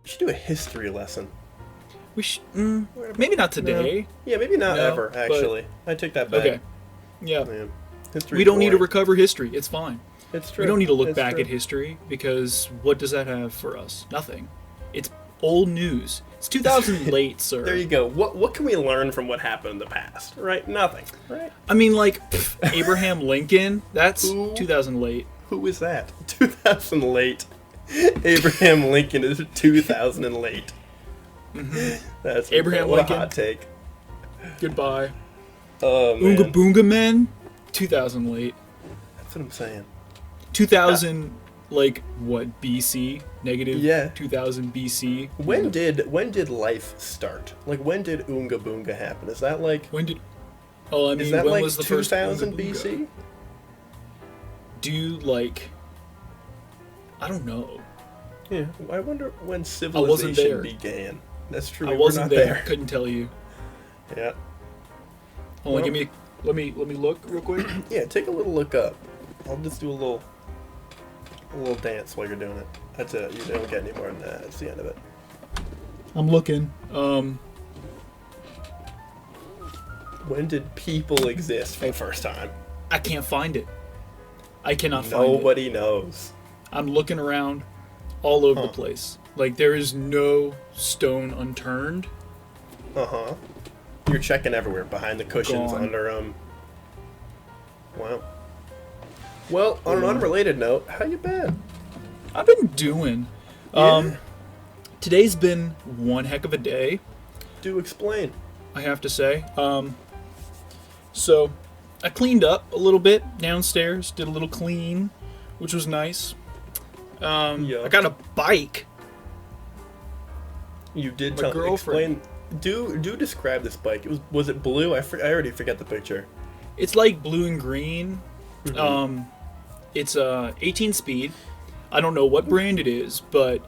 We should do a history lesson. We should, maybe not today. No. Yeah, maybe not ever, actually. I take that back. Okay. Yeah. History We don't need to recover history. It's fine. It's true. We don't need to look back at history because what does that have for us? Nothing. It's old news. It's 2000 late, sir. There you go. What can we learn from what happened in the past? Right? Nothing. Right? I mean, like, Abraham Lincoln, that's 2000 late. Who is that? 2000 late. Abraham Lincoln is 2000 and late. Mm-hmm. That's Abraham what Lincoln. A hot take. Goodbye. Oh, man. Oonga Boonga Men, 2000 late. That's what I'm saying. 2000, like, what, BC? Negative Yeah. 2000 BC? When did life start? Like, when did Oonga Boonga happen? Is that like... When did... Oh, I mean, is that when like was the first 2000 Oonga Boonga? BC? Do you, like... I don't know. Yeah, I wonder when there. civilization began. That's true. I wasn't We're not there. Couldn't tell you. Yeah. Hold on, let me look real quick. Yeah, take a little look up. I'll just do a little dance while you're doing it. That's it. You don't get any more than that. That's the end of it. I'm looking. When did people exist for the first time? I can't find it. I cannot find it. Nobody knows. I'm looking around all over the place. Like, there is no stone unturned. Uh-huh. You're checking everywhere. Behind the cushions, Gone. under them. Wow. Well, on an unrelated note, how you been? I've been doing. Yeah. Today's been one heck of a day, Do explain. I have to say. So, I cleaned up a little bit downstairs, did a little clean, which was nice. Yeah. I got a bike. You did My tell girlfriend. explain. Do describe this bike. Was it blue? I already forget the picture. It's like blue and green. Mm-hmm. It's 18 speed. I don't know what brand it is, but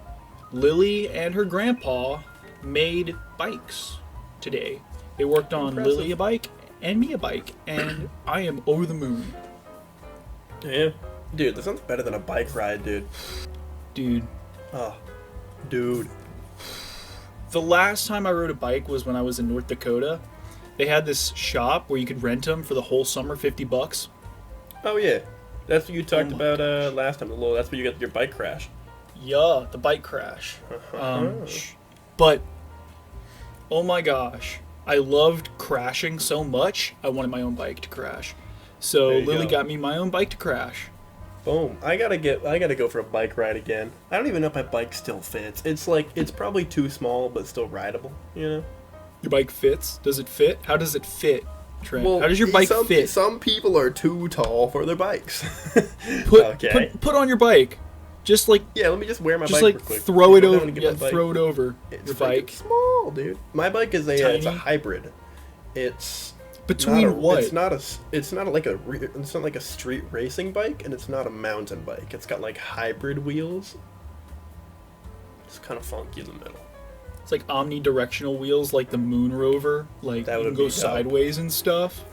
Lily and her grandpa made bikes today. They worked on Impressive. Lily a bike and me a bike, and I am over the moon. Yeah. Dude, there's nothing better than a bike ride, dude. Dude, Oh, dude. the last time I rode a bike was when I was in North Dakota. They had this shop where you could rent them for the whole summer, $50. Oh yeah, that's what you talked my about last time. That's where you got your bike crash. Yeah, the bike crash. Uh-huh. But, oh my gosh, I loved crashing so much, I wanted my own bike to crash. So There you Lily go. got me my own bike to crash. Boom. I gotta go for a bike ride again. I don't even know if my bike still fits. It's probably too small, but still rideable. You know. Your bike fits? Does it fit? How does it fit, Trent? How does your bike fit? Some people are too tall for their bikes. Put on your bike. Just like Yeah, let me just wear my just bike like real quick. throw it Go down over. and get Yeah, my bike. throw it over It's your freaking bike. small, dude. My bike is it's a Tiny? hybrid. It's Between not a, what? It's not like a street racing bike, and it's not a mountain bike. It's got like hybrid wheels. It's kind of funky in the middle. It's like omnidirectional wheels, like the Moon Rover. Like That you would can go be dope. sideways and stuff.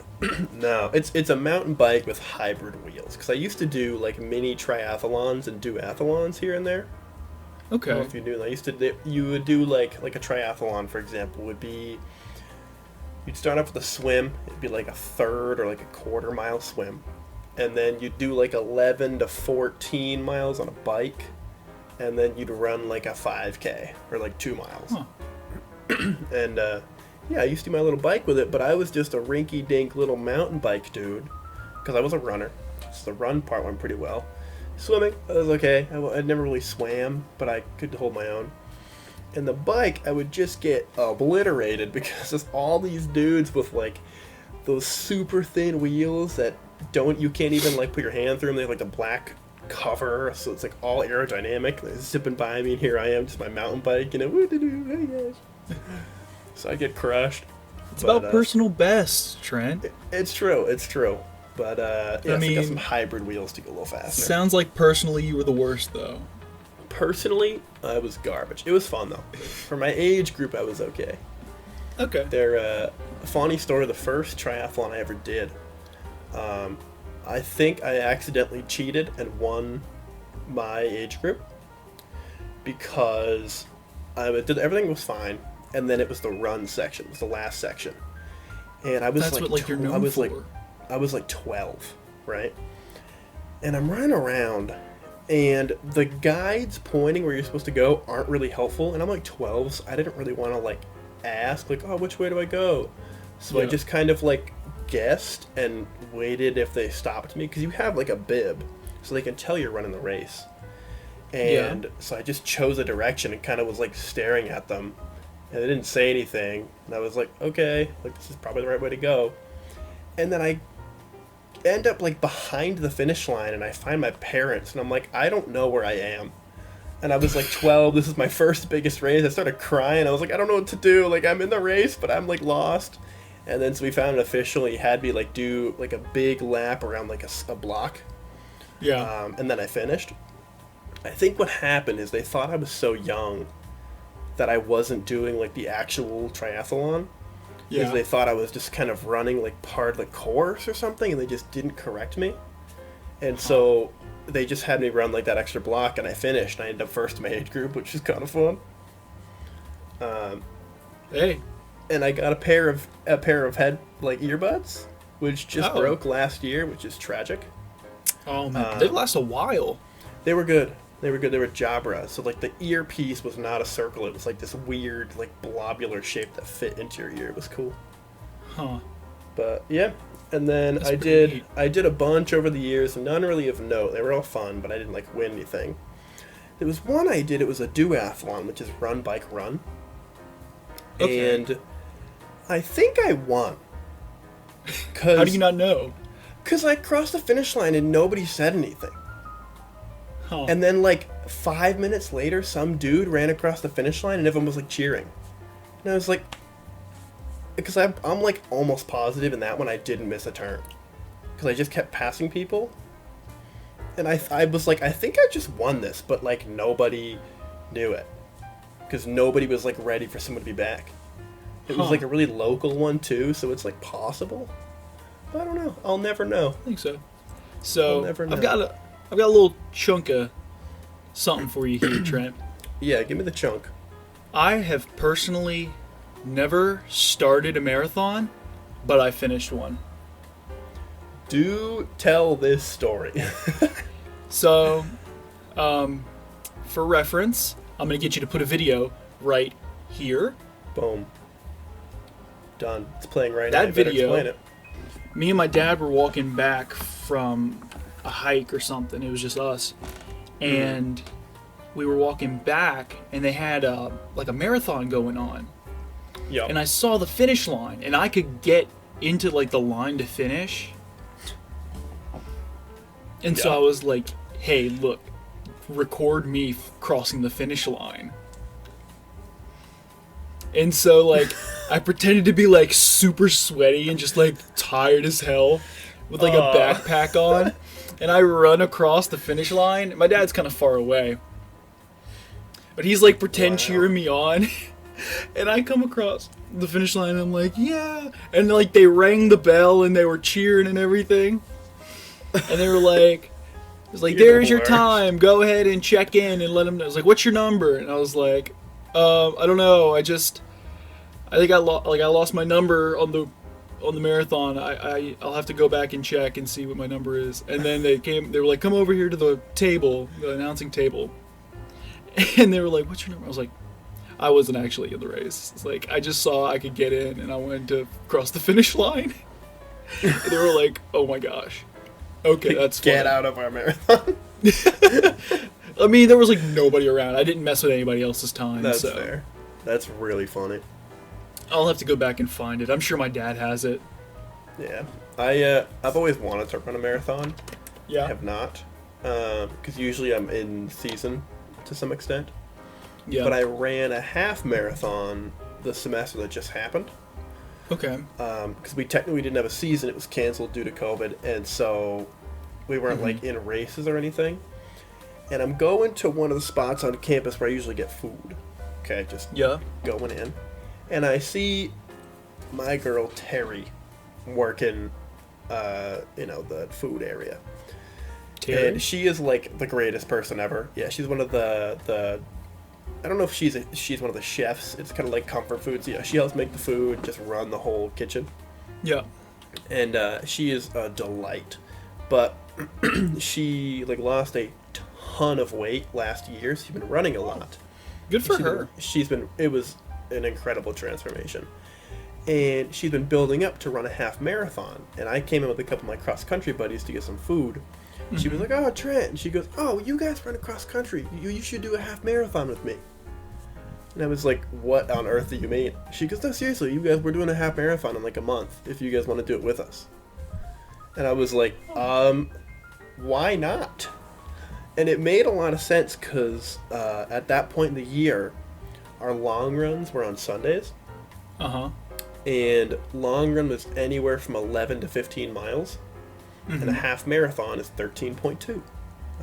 No, it's a mountain bike with hybrid wheels. Because I used to do like mini triathlons and duathlons here and there. I don't know Okay. if you do. You would do like a triathlon, for example, would be. You'd start off with a swim. It'd be like a third or like a quarter mile swim, and then you'd do like 11 to 14 miles on a bike, and then you'd run like a 5K or like 2 miles. Huh. And yeah, I used to do my little bike with it, but I was just a rinky-dink little mountain bike dude, because I was a runner. So the run part went pretty well. Swimming, I was okay. I never really swam, but I could hold my own. And the bike, I would just get obliterated because there's all these dudes with like those super thin wheels that you can't even like put your hand through them. They have like a black cover, so it's like all aerodynamic. They're zipping by me, and here I am, just my mountain bike, you know. Hey guys. So I get crushed. It's about personal best, Trent. It's true. But yeah, I so I got mean, some hybrid wheels to go a little faster. Sounds like personally you were the worst, though. Personally, I was garbage. It was fun though. For my age group, I was okay. Okay. They're a funny story. The first triathlon I ever did, I think I accidentally cheated and won my age group because everything was fine, and then it was the run section. It was the last section, and I was That's like, what like you're known for. I was like 12, right? And I'm running around, and the guides pointing where you're supposed to go aren't really helpful. And I'm like 12, so I didn't really want to like ask, like, oh, which way do I go? So I just kind of like guessed and waited if they stopped me, because you have like a bib, so they can tell you're running the race. And so I just chose a direction and kind of was like staring at them, and they didn't say anything. And I was like, okay, like this is probably the right way to go. And then I end up like behind the finish line, and I find my parents, and I'm like, I don't know where I am. And I was like 12, this is my first biggest race. I started crying. I was like, I don't know what to do. Like, I'm in the race, but I'm like lost. And then so we found an official. He had me like do like a big lap around like a block. Yeah. And then I finished. I think what happened is they thought I was so young that I wasn't doing like the actual triathlon. Yeah. Because they thought I was just kind of running like part of the course or something, and they just didn't correct me. And so they just had me run like that extra block, and I finished. And I ended up first in my age group, which is kind of fun. Hey. And I got a pair of head like earbuds, which just broke last year, which is tragic. Oh man, they last a while. They were good. They were Jabra. So like the earpiece was not a circle. It was like this weird like blobular shape that fit into your ear. It was cool. Huh. But yeah. And then That's I pretty did a bunch over the years, none really of note. They were all fun, but I didn't like win anything. There was one I did, it was a duathlon, which is run, bike, run. Okay. And I think I won. How do you not know? Because I crossed the finish line and nobody said anything. Huh. And then like 5 minutes later, some dude ran across the finish line and everyone was like cheering. And I was like, because I'm like almost positive in that one I didn't miss a turn. Because I just kept passing people. And I was like, I think I just won this, but like nobody knew it. Because nobody was like ready for someone to be back. It was like a really local one too, so it's like possible. But I don't know. I'll never know. I think so. So I'll never know. I've got a little chunk of something for you here, Trent. Yeah, give me the chunk. I have personally never started a marathon, but I finished one. Do tell this story. So, for reference, I'm going to get you to put a video right here. Boom. Done. It's playing right That now. You better video- explain it. Me and my dad were walking back from a hike or something. It was just us. And we were walking back, and they had like a marathon going on. Yeah. And I saw the finish line, and I could get into like the line to finish. And so Yeah. I was like, hey, look, record me crossing the finish line. And so like I pretended to be like super sweaty and just like tired as hell with like a backpack on. And I run across the finish line. My dad's kind of far away. But he's like pretend cheering me on. And I come across the finish line and I'm like, yeah. And like they rang the bell and they were cheering and everything. And they were like, it was like, there's your time. Go ahead and check in and let them know. I was like, what's your number? And I was like, I don't know. I think I lost my number on the marathon. I'll have to go back and check and see what my number is. And then they were like, come over here to the table, the announcing table. And they were like, what's your number? I was like, I wasn't actually in the race. It's like, I just saw I could get in and I wanted to cross the finish line. And they were like, oh my gosh. Okay, that's fine. Get out of our marathon. I mean, there was like nobody around. I didn't mess with anybody else's time. That's so. fair. That's really funny. I'll have to go back and find it. I'm sure my dad has it. Yeah. I've always wanted to run a marathon. Yeah. I have not. Because usually I'm in season to some extent. Yeah. But I ran a half marathon the semester that just happened. Okay. Because we technically didn't have a season. It was canceled due to COVID. And so we weren't like in races or anything. And I'm going to one of the spots on campus where I usually get food. Okay, just going in. And I see my girl Terry working, the food area. Terry? And she is like the greatest person ever. Yeah, she's one of the I don't know if she's one of the chefs. It's kind of like comfort foods. Yeah, she helps make the food, just run the whole kitchen. Yeah. And she is a delight. But she like lost a ton of weight last year. She's been running a lot. Good for her. It was an incredible transformation. And she's been building up to run a half marathon. And I came in with a couple of my cross-country buddies to get some food. She was like, "Oh, Trent." And she goes, "Oh, you guys run across country. You should do a half marathon with me." And I was like, "What on earth do you mean?" She goes, "No, seriously, you guys, we're doing a half marathon in like a month if you guys want to do it with us." And I was like, why not? And it made a lot of sense because at that point in the year, our long runs were on Sundays. Uh-huh. And long run was anywhere from 11 to 15 miles. And a half marathon is 13.2.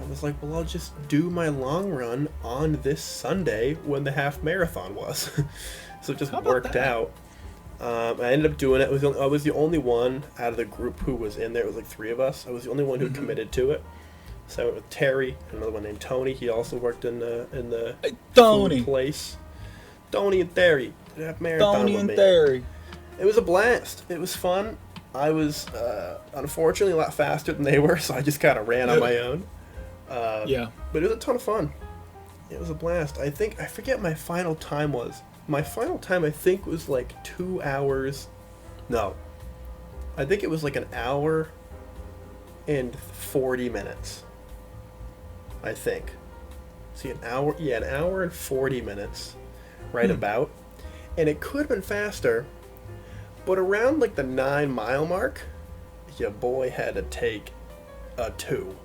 I was like, well, I'll just do my long run on this Sunday when the half marathon was. So it just worked out. I ended up doing it. I was the only one out of the group who was in there. It was like 3 of us. I was the only one who committed to it. So I went with Terry, another one named Tony. He also worked in the food place. Tony and Terry. Half marathon Tony with and me. Terry. It was a blast. It was fun. I was unfortunately a lot faster than they were, so I just kind of ran on my own. Yeah. But it was a ton of fun. It was a blast. I forget my final time was. My final time, I think, was like 2 hours. No. I think it was like an hour and 40 minutes. I think. See, an hour and 40 minutes. Right about. And it could have been faster, but around like the 9-mile mark, your boy had to take a 2.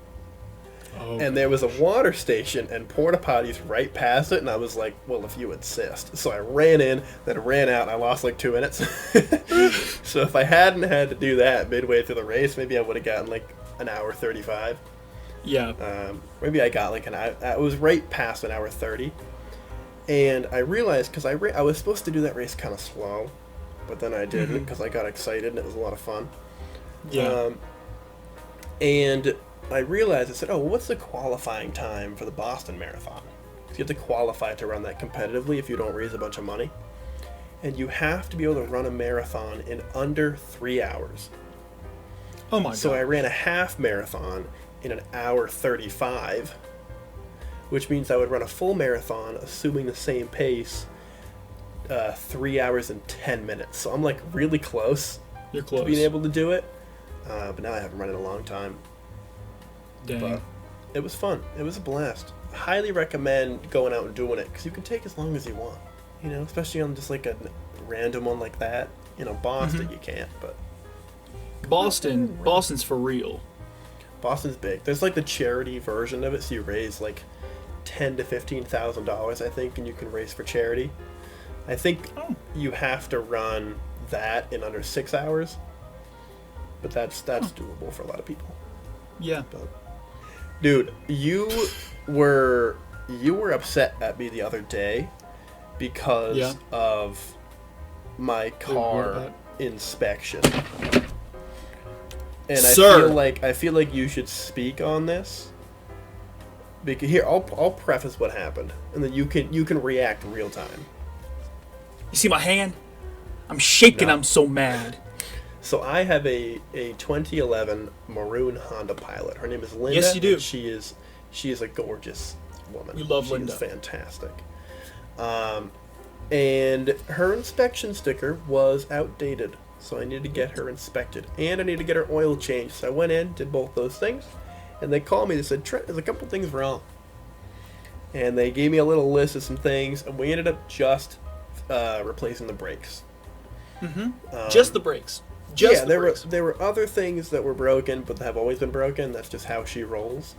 Oh, and there was a water station and porta potties right past it, and I was like, well, if you insist. So I ran in, then ran out, and I lost like 2 minutes. So if I hadn't had to do that midway through the race, maybe I would have gotten like an hour 35. Yeah. Maybe I got like an hour. I was right past an hour 30. And I realized, because I was supposed to do that race kind of slow, but then I didn't because I got excited and it was a lot of fun. Yeah. And I realized, I said, oh, well, what's the qualifying time for the Boston Marathon? Because you have to qualify to run that competitively if you don't raise a bunch of money. And you have to be able to run a marathon in under 3 hours. Oh my God. So I ran a half marathon in an hour 35, which means I would run a full marathon, assuming the same pace, 3 hours and 10 minutes. So I'm like really close. You're close. To being able to do it. But now I haven't run in a long time. Dang. But it was fun. It was a blast. Highly recommend going out and doing it because you can take as long as you want. You know, especially on just like a random one like that. You know, Boston you can't, but Boston's for real. Boston's big. There's like the charity version of it, so you raise like $10,000 to $15,000, I think, and you can raise for charity. I think you have to run that in under 6 hours, but that's doable for a lot of people. Yeah. But, dude, you were upset at me the other day because of my car inspection. And I feel like you should speak on this. Because here, I'll preface what happened, and then you can react real time. You see my hand? I'm shaking. No. I'm so mad. So I have a 2011 maroon Honda Pilot. Her name is Linda. Yes, you do. She is a gorgeous woman. We love Linda. She's fantastic. And her inspection sticker was outdated, so I needed to get her inspected, and I needed to get her oil changed. So I went in, did both those things, and they called me. They said, Trent, there's a couple things wrong. And they gave me a little list of some things, and we ended up just replacing the brakes. Just the brakes. There were other things that were broken, but have always been broken. That's just how she rolls.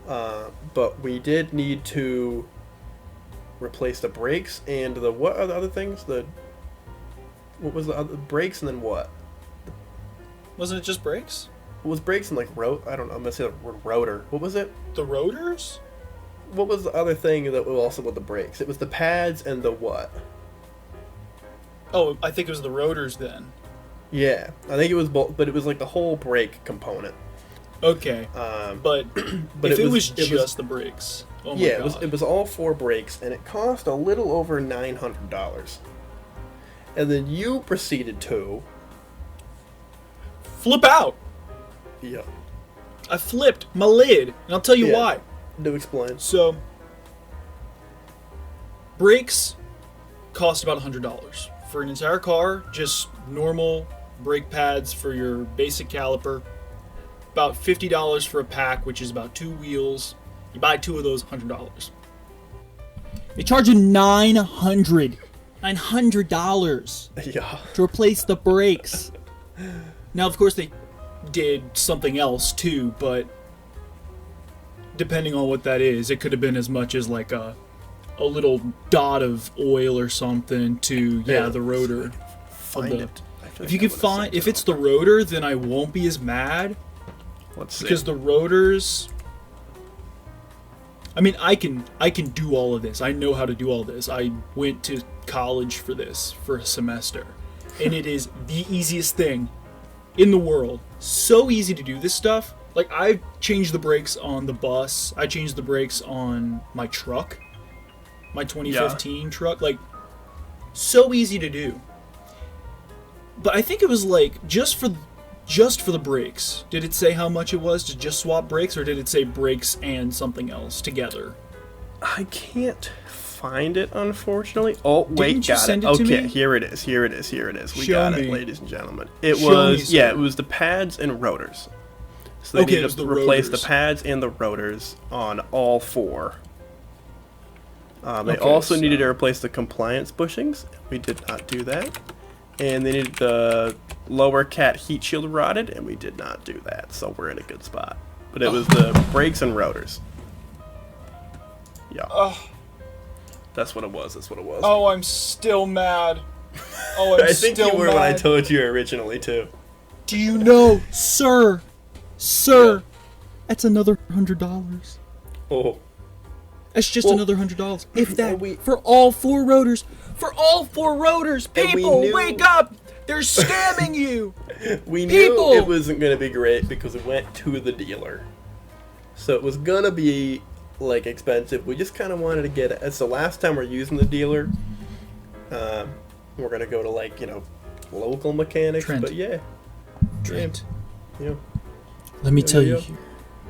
But we did need to replace the brakes and what are the other things? What was the other brakes and then what? Wasn't it just brakes? It was brakes and like I don't know. I'm gonna say the word rotor. What was it? The rotors? What was the other thing that was also with the brakes? It was the pads and the what? Oh, I think it was the rotors then. Yeah, I think it was both, but it was like the whole brake component. Okay. But if it was just the brakes, oh my yeah, God. it was all 4 brakes, and it cost a little over $900. And then you proceeded to flip out. Yeah. I flipped my lid, and I'll tell you why. Do explain. So, brakes cost about $100 for an entire car. Just normal brake pads for your basic caliper. About $50 for a pack, which is about 2 wheels. You buy 2 of those, $100. They charge you $900 Yeah. to replace the brakes. Now, of course, they did something else too, but depending on what that is, it could have been as much as like a little dot of oil or something to the rotor. Find it. If you can find, if it's the rotor, then I won't be as mad. Let's see. Because the rotors, I mean, I can do all of this. I know how to do all this. I went to college for this for a semester, and it is the easiest thing in the world. So easy to do this stuff. Like, I've changed the brakes on the bus. I changed the brakes on my truck, my 2015 truck. Like, so easy to do. But I think it was like just for the brakes. Did it say how much it was to just swap brakes, or did it say brakes and something else together? I can't find it, unfortunately. Oh, wait, Didn't you got send it. it to Okay, me? here it is. We Show got me. it, ladies and gentlemen. It Show was, me, sir. it was the pads and rotors. So they Okay, it needed was to the replace rotors. the pads and the rotors on all 4. They Okay, also so- needed to replace the compliance bushings. We did not do that. And they needed the lower cat heat shield rotted, and we did not do that. So we're in a good spot. But it was the brakes and rotors. Yeah. That's what it was. Oh, I'm still mad. Oh, I'm I think still you were mad. when I told you originally, too. Do you know? Sir, that's another $100. Oh. That's just Well, another $100. If that, we- for all 4 rotors. For all 4 rotors, And we people, knew- wake up! They're scamming you! We People! knew it wasn't going to be great because it went to the dealer. So it was going to be, like, expensive. We just kind of wanted to get it. It's the last time we're using the dealer. We're going to go to, like, local mechanics. Trent. But yeah. Trent, Yeah. Let me tell you yeah. here.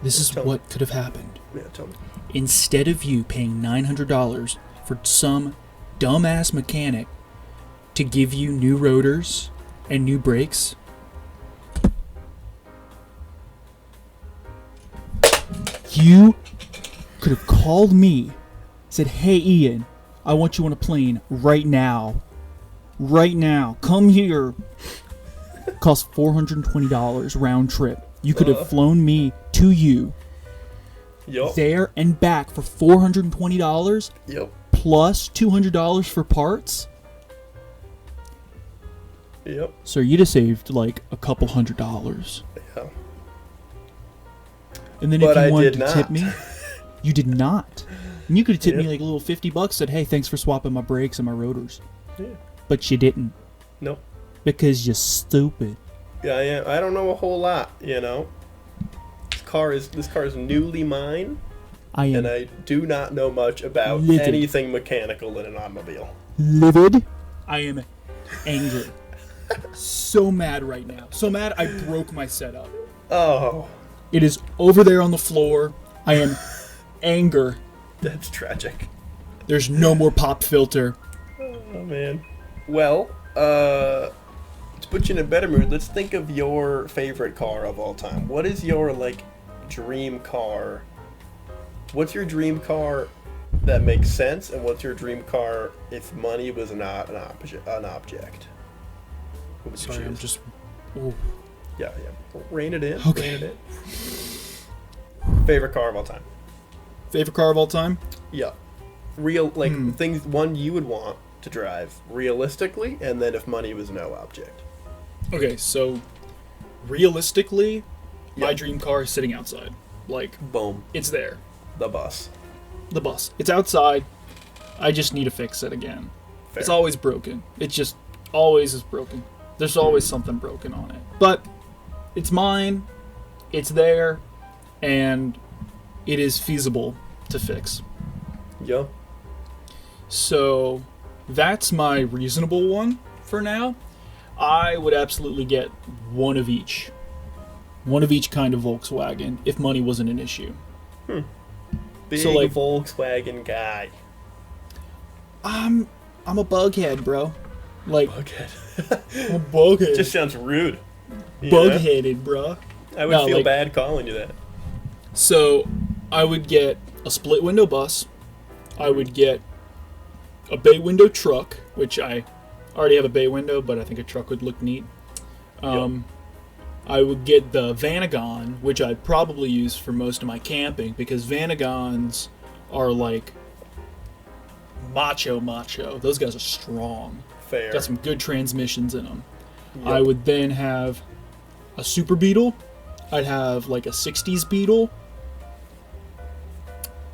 This is Tell me. what could have happened. Yeah, tell me. Instead of you paying $900 for some dumbass mechanic to give you new rotors and new brakes, you could have called me, said, "Hey Ian, I want you on a plane right now. Right now. Come here." Cost $420 round trip. You could have flown me to you Yup. there and back for $420 Yup. plus $200 for parts. Yep. So you'd have saved like a couple $100. Yeah. And then But if you I wanted did to tip not. me, you did not. And you could have tipped me Yep. like a little $50, said, "Hey, thanks for swapping my brakes and my rotors." Yeah. But you didn't Nope. because you're stupid. Yeah, I don't know a whole lot, This car is newly mine, I am and I do not know much about Livid. anything mechanical in an automobile. livid. I am angry. So mad right now. So mad I broke my setup. Oh, It is over there on the floor. I am anger. that's tragic. There's no more pop filter. Oh man. Well, to put you in a better mood, let's think of your favorite car of all time. What is your dream car? What's your dream car that makes sense, and what's your dream car if money was not an object? What would you Sorry, I'm choose? just. Ooh. Yeah. Rein it in. Okay. Rein it in. Favorite car of all time. favorite car of all time? Yeah. Things one you would want to drive realistically, and then if money was no object. Okay, so realistically, my Yeah. dream car is sitting outside. Like, Boom. it's there. The bus. The bus. It's outside. I just need to fix it again. Fair. It's always broken. It just always is broken. There's always something broken on it. But it's mine. it's there, and it is feasible to fix. Yeah. So that's my reasonable one for now. I would absolutely get one of each. One of each kind of Volkswagen if money wasn't an issue. Big So, like, Volkswagen guy. I'm a bughead, bro. Like, Bughead. I'm a bughead. Just sounds rude. You know? Bug-headed, bro. I would No, feel like- bad calling you that. So, I would get a split window bus. I would get a bay window truck, which I already have a bay window, but I think a truck would look neat. I would get the Vanagon, which I'd probably use for most of my camping, because Vanagons are like macho. Those guys are strong. Fair. Got some good transmissions in them. Yep. I would then have a Super Beetle. I'd have like a 60s Beetle.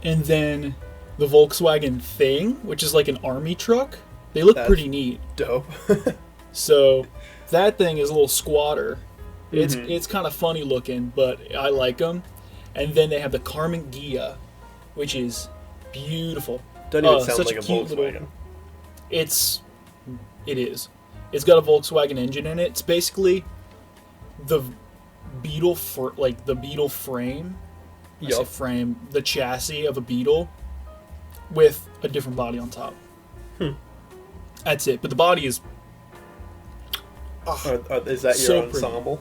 And then the Volkswagen Thing, which is like an army truck. They look That's pretty neat. dope. So that thing is a little squatter. It's Mhm. it's kind of funny looking, but I like them. And then they have the Carmen Ghia, which is beautiful. Doesn't even sound such like a cute Volkswagen. It is. It's got a Volkswagen engine in it. It's basically the Beetle the Beetle frame. I say Yup. frame, the chassis of a Beetle with a different body on top. That's it. But the body is Is that So your pretty. ensemble?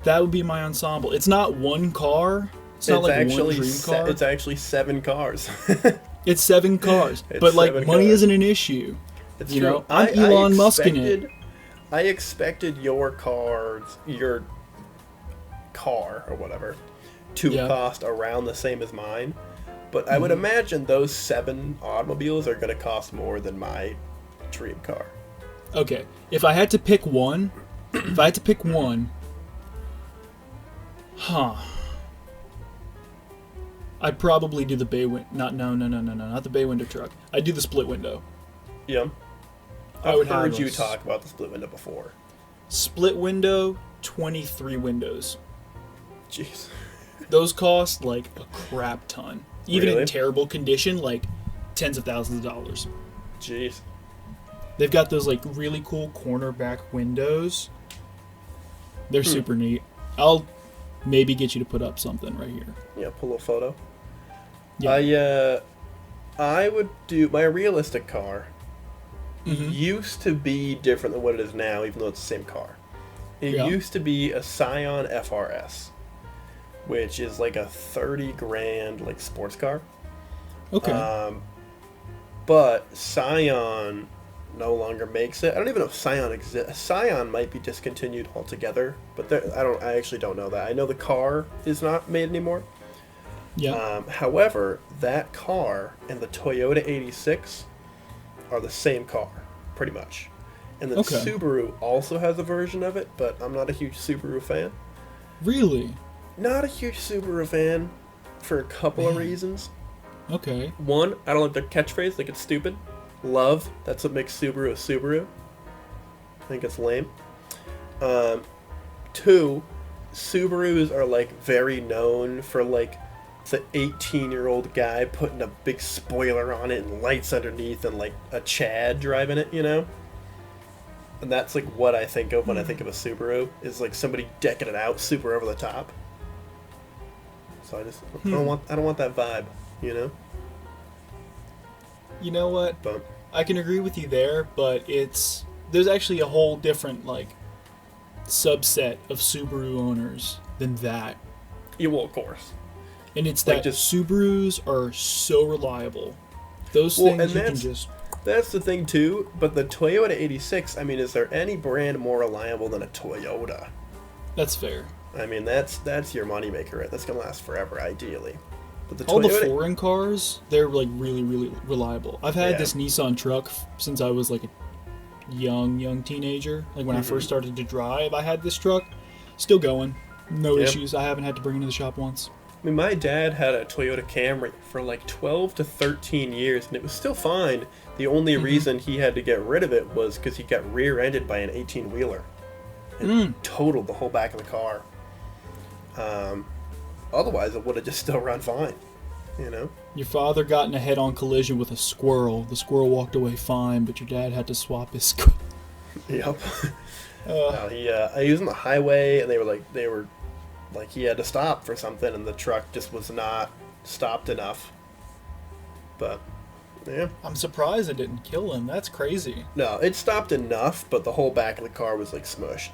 that would be my ensemble. It's not one car. It's not like one dream car. It's actually 7 cars. It's 7 cars. It's But like 7 money cars. isn't an issue. It's You true. know, I'm Elon Musk in it. I expected your car or whatever to Yeah. cost around the same as mine, but I would Mm-hmm. imagine those 7 automobiles are going to cost more than my dream car. Okay, if I had to pick one, I'd probably do the bay window. Not the bay window truck. I'd do the split window. Yeah. I I've would heard have you those. talk about the split window before. Split window, 23 windows. Jeez. Those cost like a crap ton. Even Really? in terrible condition, like tens of thousands of dollars. Jeez. They've got those like really cool cornerback windows. They're super neat. I'll maybe get you to put up something right here. Yeah, pull a photo. Yeah. I would do my realistic car. Mhm. Used to be different than what it is now, even though it's the same car. It Yeah. used to be a Scion FRS, which is like a 30 grand like sports car. Okay. But Scion no longer makes it. I don't even know if Scion exists. Scion might be discontinued altogether, but I actually don't know that. I know the car is not made anymore. yeah. However, that car and the Toyota 86 are the same car, pretty much. And then Okay. Subaru also has a version of it, but I'm not a huge Subaru fan. Really? Not a huge Subaru fan for a couple of reasons. Okay. One, I don't like their catchphrase. I think it's stupid. Love, that's what makes Subaru a Subaru. I think it's lame. Two, Subarus are like very known for like the 18-year-old guy putting a big spoiler on it and lights underneath and like a Chad driving it, you know? And that's like what I think of when I think of a Subaru, is like somebody decking it out super over the top. So I don't want that vibe, you know? You know what? But I can agree with you there, but there's actually a whole different like subset of Subaru owners than that. yeah, well, of course. And it's Like that just- Subarus are so reliable. Those Well, things and you can that's- just That's the thing too, but the Toyota 86, I mean, is there any brand more reliable than a Toyota? that's fair. I mean, that's your moneymaker, right? That's gonna last forever, ideally. But the All the Toyota, foreign cars, they're like really, really reliable. I've had Yeah. this Nissan truck since I was like a young teenager. Like when I first started to drive, I had this truck. Still going. No Yep. issues. I haven't had to bring it to the shop once. I mean, my dad had a Toyota Camry for like 12 to 13 years, and it was still fine. The only reason he had to get rid of it was because he got rear-ended by an 18-wheeler and totaled the whole back of the car. Otherwise, it would have just still run fine. You know. Your father got in a head-on collision with a squirrel. The squirrel walked away fine, but your dad had to swap his squirrel. Yep. I used on the highway, and they were like he had to stop for something, and the truck just was not stopped enough. But yeah, I'm surprised it didn't kill him. That's crazy. no, it stopped enough, but the whole back of the car was like smushed.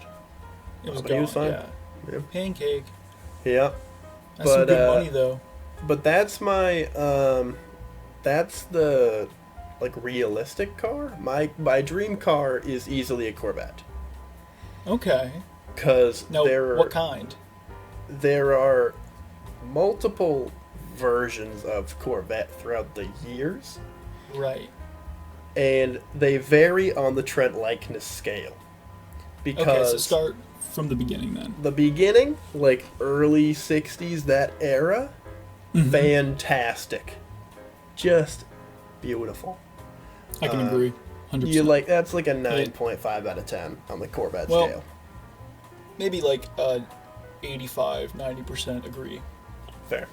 It was But he gone. was fine. Yeah. Yeah. Pancake. Yeah, That's some But, good money though. but that's my that's the like realistic car. My dream car is easily a Corvette, Okay. because No, what kind? there are multiple versions of Corvette throughout the years, Right. and they vary on the Trent likeness scale. Because Okay, so start from the beginning then. the beginning, like early 60s, that era, Mhm. fantastic. Just beautiful. I can agree. 100%. You like that's like a 9.5 out of 10 on the Corvette Well, scale. Maybe like 85, 90% agree. Fair.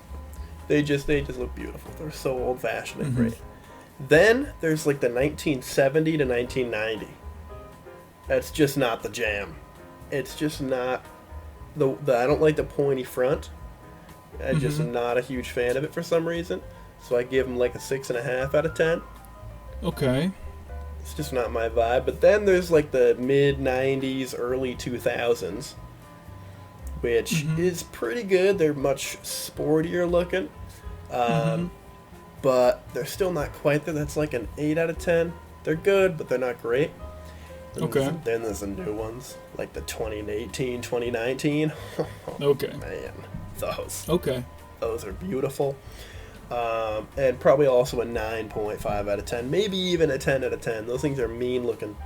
They just look beautiful. They're so old fashioned and Mhm. great. Then there's like the 1970 to 1990. That's just not the jam. It's just not the I don't like the pointy front. I'm just Mhm. not a huge fan of it for some reason. So I give them like a 6.5 out of 10. Okay. It's just not my vibe. But then there's like the mid 90s, early 2000s, which Mhm. is pretty good. They're much sportier looking. Mhm. But they're still not quite there. That's like an 8 out of 10. They're good, but they're not great. Okay. Then there's the new ones, like the 2018, 2019. Okay. Man, Okay. those are beautiful. And probably also a 9.5 out of 10. Maybe even a 10 out of 10. Those things are mean looking.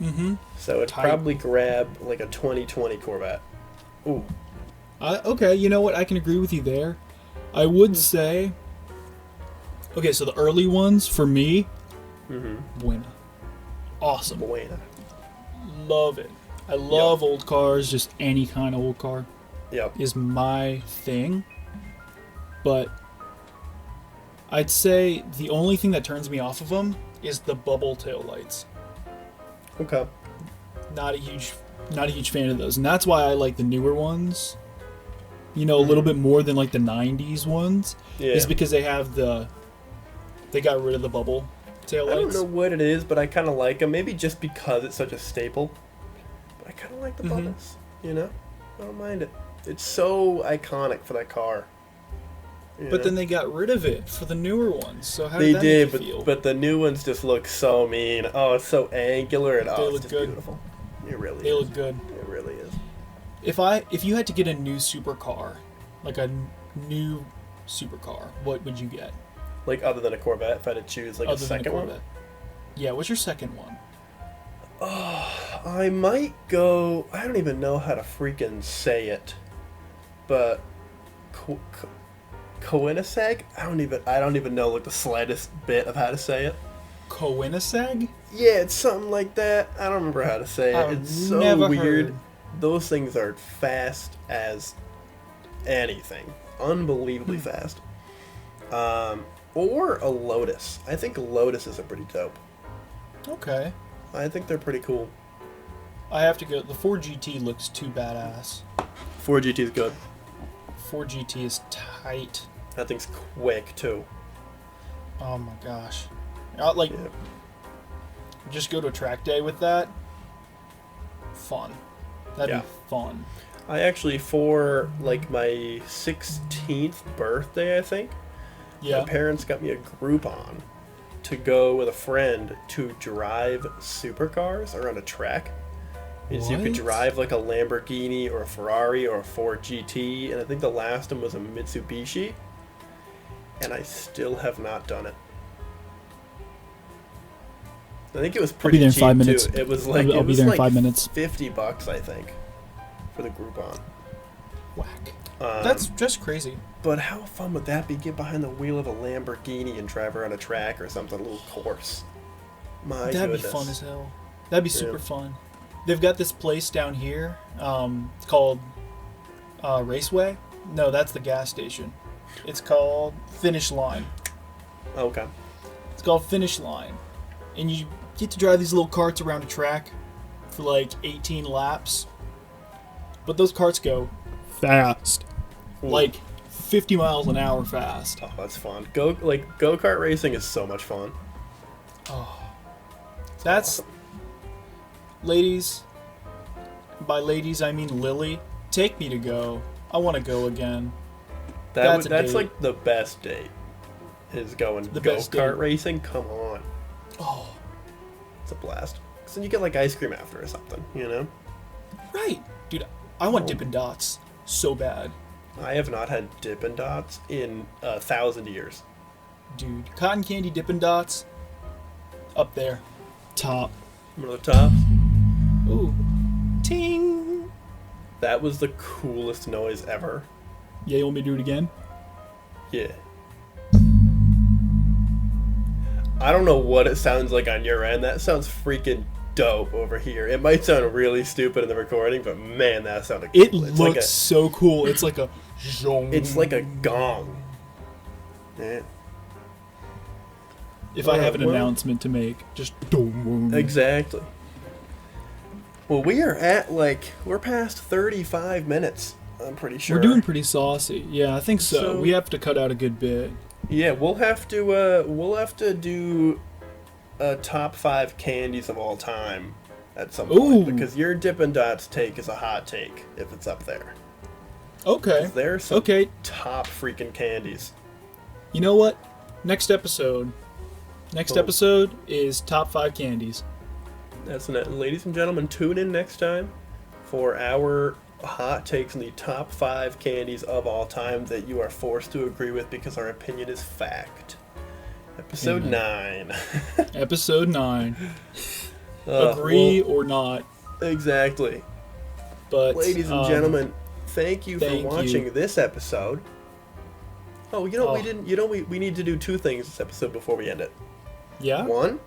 Mm-hmm. So I'd Tight. probably grab like a 2020 Corvette. Ooh. Okay, you know what? I can agree with you there. I would say. Okay, so the early ones for me, Buena. Awesome. Buena. Love it. I love old cars, just any kind of old car Yep. is my thing. But I'd say the only thing that turns me off of them is the bubble tail lights. Okay. Not a huge fan of those, and that's why I like the newer ones. You know, a little bit more than like the '90s ones. Yeah. Is because they got rid of the bubble tail I don't lights. know what it is, but I kind of like them. Maybe just because it's such a staple. But I kind of like the bubbles. You know? I don't mind it. It's so iconic for that car. You But know? then they got rid of it for the newer ones. So how They did that did, make you feel? but the new ones just look so mean. Oh, it's so angular and They oh, it's look just good. beautiful. It really They is. look good. It really is. If you had to get a new supercar, like a new supercar, what would you get? Like other than a Corvette, if I had to choose like a Other than second one, Corvette? Yeah, what's your second one? I might go. I don't even know how to freaking say it, but Koenigsegg. I don't even know like the slightest bit of how to say it. Koenigsegg? Yeah, it's something like that. I don't remember how to say it. I've It's so never weird. heard. Those things are fast as anything. Unbelievably Hmm. fast. Or a Lotus. I think Lotuses are pretty dope. Okay. I think they're pretty cool. I have to go. The 4GT looks too badass. 4GT is good. 4GT is tight. That thing's quick too. Oh my gosh. Like, Yeah. just go to a track day with that. Fun. That'd Yeah. be fun. I actually, for like my 16th birthday, I think, Yeah. my parents got me a Groupon to go with a friend to drive supercars around a track. And so you could What? drive like a Lamborghini or a Ferrari or a Ford GT, and I think the last one was a Mitsubishi. And I still have not done it. I think it was I'll be pretty there in cheap 5 minutes. too. It was like I'll it be was there in like 5 minutes. $50, I think, for the Groupon. Whack. Um, That's just crazy. But how fun would that be? Get behind the wheel of a Lamborghini and drive around a track or something, a little course. My That'd goodness. be fun as hell. That'd be super Yeah. fun. They've got this place down here called Raceway? No, that's the gas station. It's called Finish Line. Okay. It's called Finish Line. And you get to drive these little carts around a track for like 18 laps. But those carts go fast. Ooh. Like 50 miles an hour fast. Oh, that's fun. Go-kart racing is so much fun. That's... Ladies, by ladies I mean Lily, take me to go. I want to go again. That's date. like the best date. Is going The best go-kart date. racing? Come on. Oh, It's a blast. Because then you get like ice cream after or something, you know? right. Dude, I want Dippin' Dots so bad. I have not had Dippin' Dots in 1,000 years. Dude, cotton candy Dippin' Dots, up there. Top. One of the tops. Ooh. Ting. That was the coolest noise ever. Yeah, you want me to do it again? Yeah. I don't know what it sounds like on your end. That sounds freaking dope over here. It might sound really stupid in the recording, but man, that sounded cool. It looks so cool. It's like a... It's like a gong. Yeah. If I have an Well- announcement to make, just... Exactly. Well, we are at we're past 35 minutes. I'm pretty sure. We're doing pretty saucy. Yeah, I think so. So- We have to cut out a good bit. Yeah, we'll have to do a top 5 candies of all time at some point Ooh. because your Dippin' Dots take is a hot take if it's up there. Okay. There's some Okay. top freaking candies. You know what? Next episode. Next Oh. episode is top 5 candies. That's it. Ladies and gentlemen, tune in next time for our hot takes on the top 5 candies of all time that you are forced to agree with because our opinion is fact. Episode 9. Episode 9. Uh, Agree or not. Exactly. But Ladies and gentlemen, thank you for thank watching you. this episode. Oh, you know Oh. we didn't. You know we need to do 2 things this episode before we end it. Yeah? One,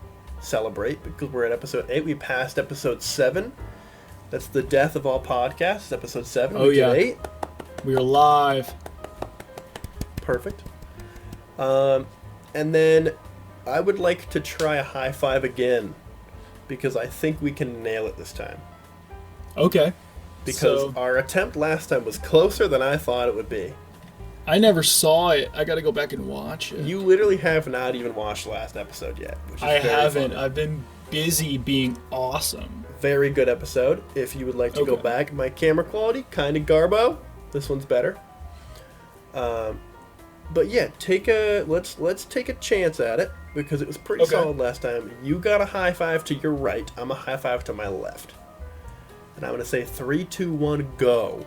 celebrate because we're at episode 8. We passed episode 7. That's the death of all podcasts. Episode 7. Oh, we yeah. did 8. We are live. Perfect. And then I would like to try a high five again because I think we can nail it this time. Okay. Because So- our attempt last time was closer than I thought it would be. I never saw it. I gotta go back and watch it. You literally have not even watched last episode yet. Which is I very haven't. funny. I've been busy being awesome. Very good episode. If you would like to go Okay. back, my camera quality kind of garbo. This one's better. But yeah, let's take a chance at it because it was pretty Okay. solid last time. You got a high five to your right. I'm a high five to my left. And I'm gonna say 3, 2, 1, go.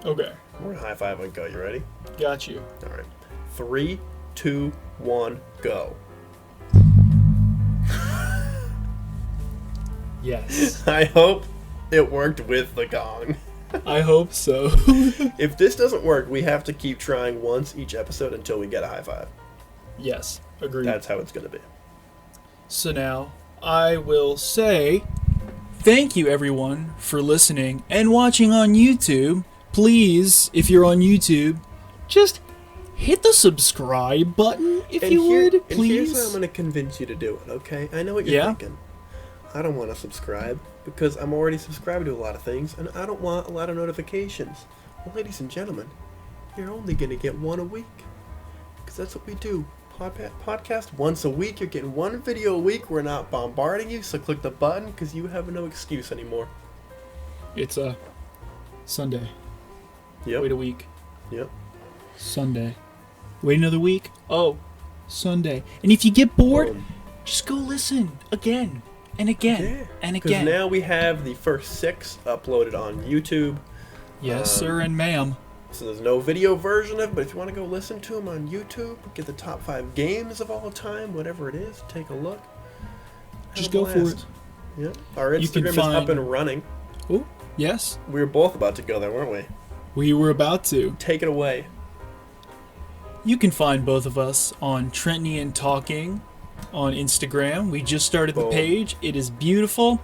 Okay. We're gonna high five and go. You ready? Got you. All right. 3, 2, 1, go. Yes. I hope it worked with the gong. I hope so. If this doesn't work, we have to keep trying once each episode until we get a high five. Yes. Agreed. That's how it's gonna be. So now, I will say thank you everyone for listening and watching on YouTube. Please, if you're on YouTube, just hit the subscribe button if you would, And here's how I'm please. gonna convince you to do it, okay? I know what you're Yeah? thinking. I don't want to subscribe because I'm already subscribed to a lot of things and I don't want a lot of notifications. Well, ladies and gentlemen, you're only gonna get one a week. Because that's what we do. Podcast once a week. You're getting one video a week. We're not bombarding you, so click the button because you have no excuse anymore. It's a Sunday. Yep. Wait a week. Yep. Sunday. Wait another week. Oh, Sunday. And if you get bored, Boom. just go listen again and again Yeah. and Because again. now we have the first 6 uploaded on YouTube. Yes, sir and ma'am. So there's no video version of it, but if you want to go listen to them on YouTube, get the top 5 games of all time, whatever it is, take a look. Have Just a go for blast. Yep. Our You can Instagram is up find- and running. Oh, yes. We were both about to go there, weren't we? We were about to. Take it away. You can find both of us on Trent and Ean Talking on Instagram. We just started the Boom. page. It is beautiful.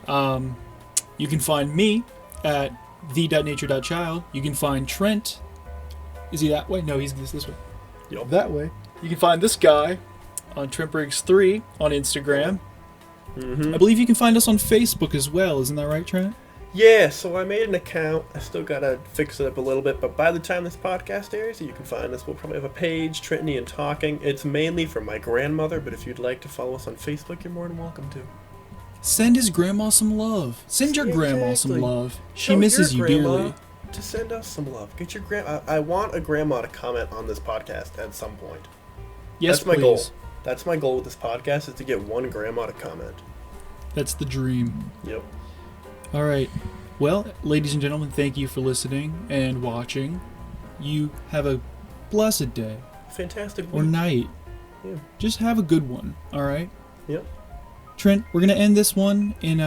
You can find me at the.nature.child. You can find Trent. Is he that way? No, he's this way. Yup. That way. You can find this guy on TrentBriggs3 on Instagram. Mm-hmm. I believe you can find us on Facebook as well. Isn't that right, Trent? Yeah, so I made an account. I still gotta fix it up a little bit, but by the time this podcast airs, you can find us. We'll probably have a page, Trent and Ean Talking. It's mainly for my grandmother, but if you'd like to follow us on Facebook, you're more than welcome to. Send his grandma some love. Send your grandma some Exactly. love. She Tell misses your you grandma dearly. to send us some love. Get your I want a grandma to comment on this podcast at some point. Yes, That's my please. goal. That's my goal with this podcast, is to get one grandma to comment. That's the dream. Yep. All right. Well, ladies and gentlemen, thank you for listening and watching. You have a blessed day Fantastic or week. night. Yeah. Just have a good one. All right. Yep. Trent, we're gonna end this one in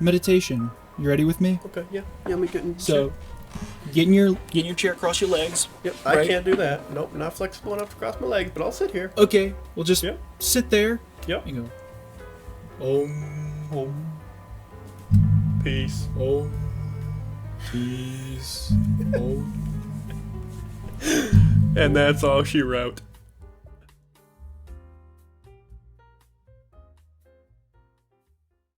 meditation. You ready with me? Okay, yeah. Yeah, let me get in. So, get in your chair, cross your legs. Yep, I right. can't do that. Nope, not flexible enough to cross my legs, but I'll sit here. Okay, we'll just Yep. sit there Yep. and go. Om, Peace. om, peace, om. And that's all she wrote.